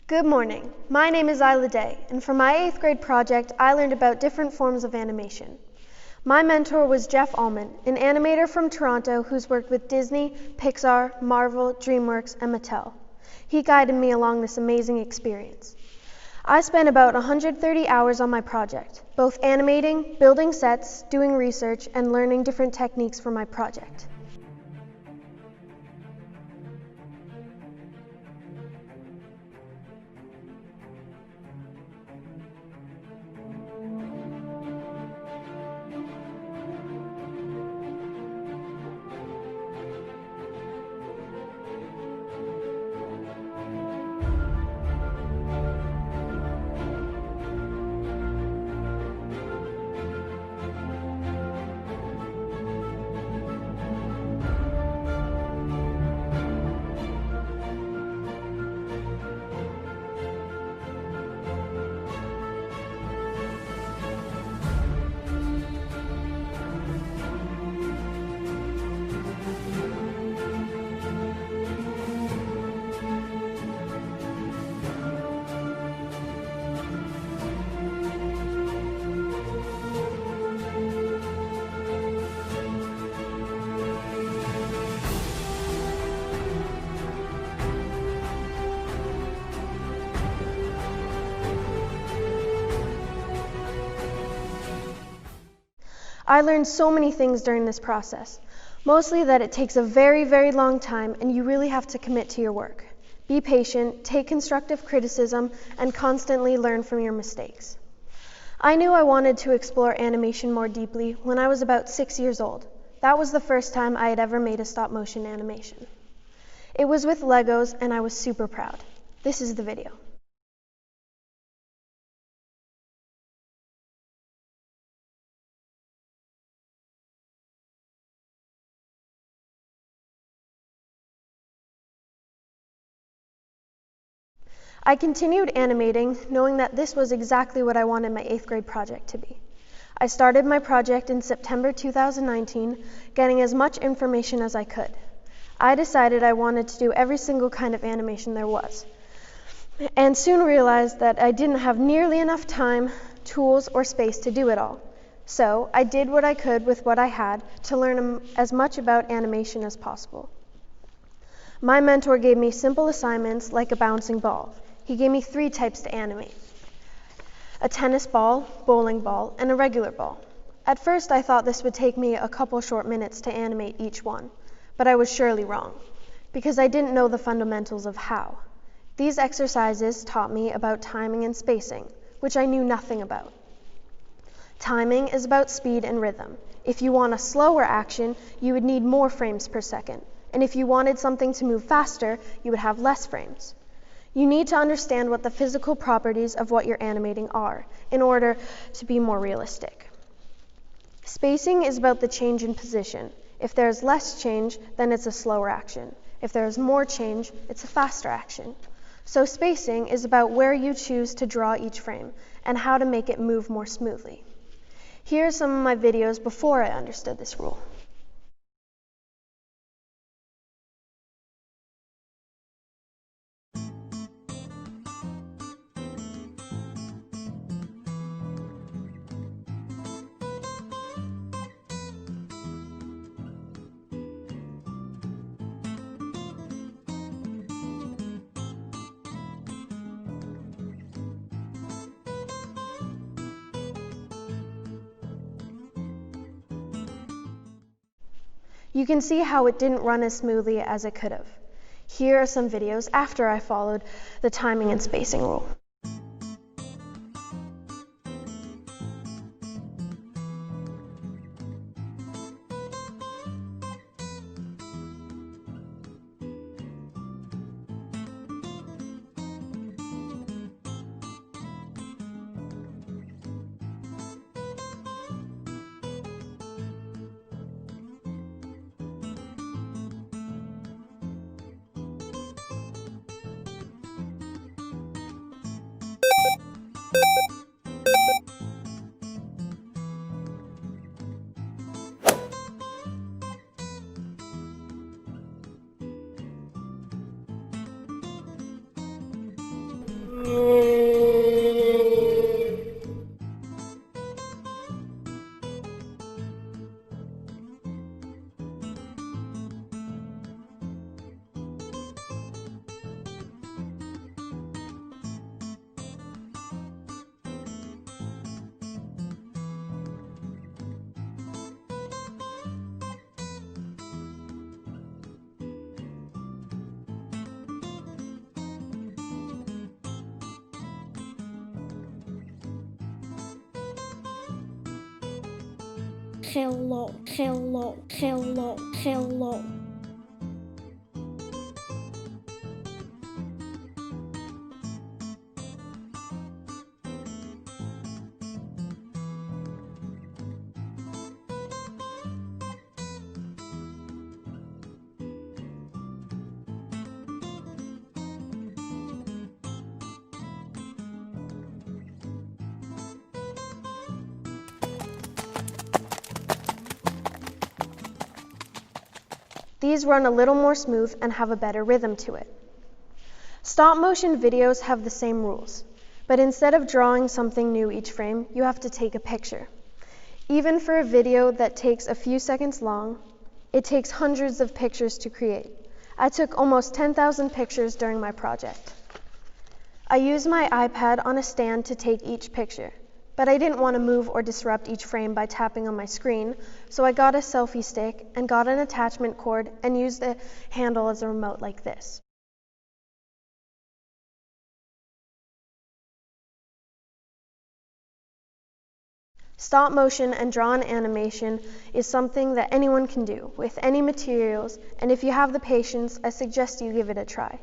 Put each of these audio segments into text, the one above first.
Good morning. My name is Isla, and for my 8th grade project, I learned about different forms of animation. My mentor was Jeff Allman, an animator from Toronto who's worked with Disney, Pixar, Marvel, DreamWorks, and Mattel. He guided me along this amazing experience. I spent about 130 hours on my project, both animating, building sets, doing research, and learning different techniques for my project. I learned so many things during this process, mostly that it takes a very, very long time and you really have to commit to your work. Be patient, take constructive criticism, and constantly learn from your mistakes. I knew I wanted to explore animation more deeply when I was about 6 years old. That was the first time I had ever made a stop-motion animation. It was with Legos and I was super proud. This is the video. I continued animating, knowing that this was exactly what I wanted my 8th grade project to be. I started my project in September 2019, getting as much information as I could. I decided I wanted to do every single kind of animation there was, and soon realized that I didn't have nearly enough time, tools, or space to do it all. So I did what I could with what I had to learn as much about animation as possible. My mentor gave me simple assignments like a bouncing ball. He gave me 3 types to animate: a tennis ball, bowling ball, and a regular ball. At first I thought this would take me a couple short minutes to animate each one, but I was surely wrong, because I didn't know the fundamentals of how. These exercises taught me about timing and spacing, which I knew nothing about. Timing is about speed and rhythm. If you want a slower action, you would need more frames per second, and if you wanted something to move faster, you would have less frames. You need to understand what the physical properties of what you're animating are in order to be more realistic. Spacing is about the change in position. If there's less change, then it's a slower action. If there's more change, it's a faster action. So spacing is about where you choose to draw each frame and how to make it move more smoothly. Here are some of my videos before I understood this rule. You can see how it didn't run as smoothly as it could have. Here are some videos after I followed the timing and spacing rule. Hello, hello, hello, hello. These run a little more smooth and have a better rhythm to it. Stop motion videos have the same rules, but instead of drawing something new each frame, you have to take a picture. Even for a video that takes a few seconds long, it takes hundreds of pictures to create. I took almost 10,000 pictures during my project. I used my iPad on a stand to take each picture, but I didn't want to move or disrupt each frame by tapping on my screen, so I got a selfie stick and got an attachment cord and used the handle as a remote like this. Stop motion and drawn animation is something that anyone can do with any materials, and if you have the patience, I suggest you give it a try.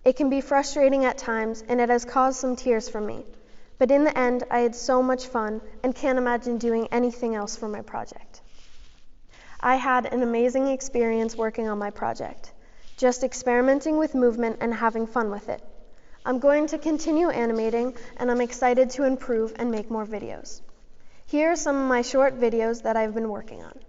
It can be frustrating at times, and it has caused some tears for me. But in the end, I had so much fun and can't imagine doing anything else for my project. I had an amazing experience working on my project, just experimenting with movement and having fun with it. I'm going to continue animating, and I'm excited to improve and make more videos. Here are some of my short videos that I've been working on.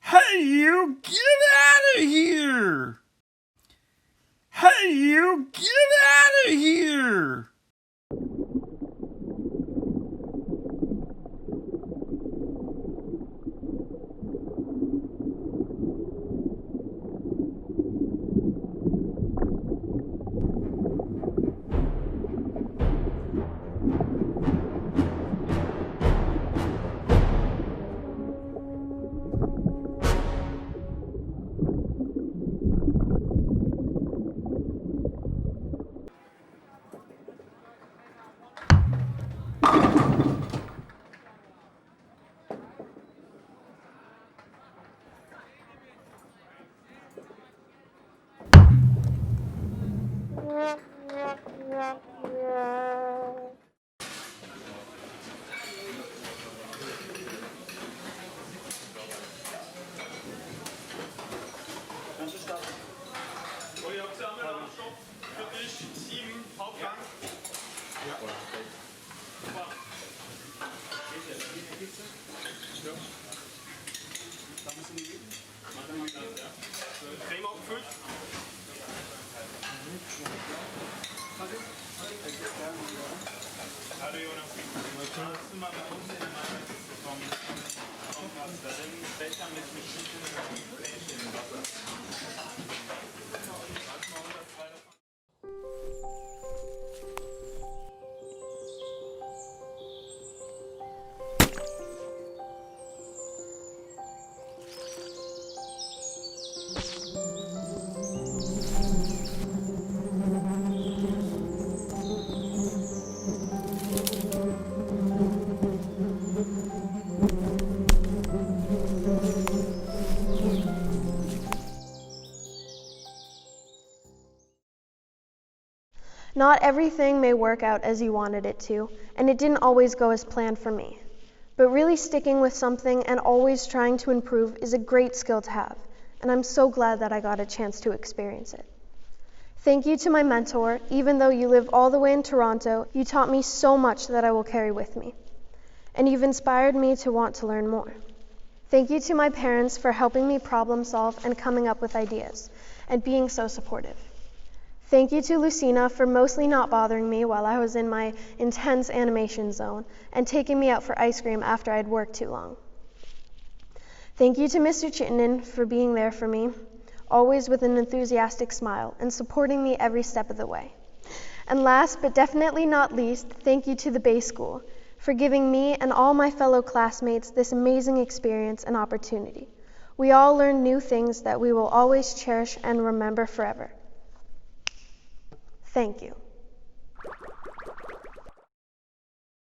Hey, you, get out of here! Hey, you, get out of here! Not everything may work out as you wanted it to, and it didn't always go as planned for me. But really sticking with something and always trying to improve is a great skill to have, and I'm so glad that I got a chance to experience it. Thank you to my mentor. Even though you live all the way in Toronto, you taught me so much that I will carry with me, and you've inspired me to want to learn more. Thank you to my parents for helping me problem solve and coming up with ideas, and being so supportive. Thank you to Lucina for mostly not bothering me while I was in my intense animation zone and taking me out for ice cream after I'd worked too long. Thank you to Mr. Chittenden for being there for me, always with an enthusiastic smile and supporting me every step of the way. And last but definitely not least, thank you to the Bay School for giving me and all my fellow classmates this amazing experience and opportunity. We all learned new things that we will always cherish and remember forever. Thank you.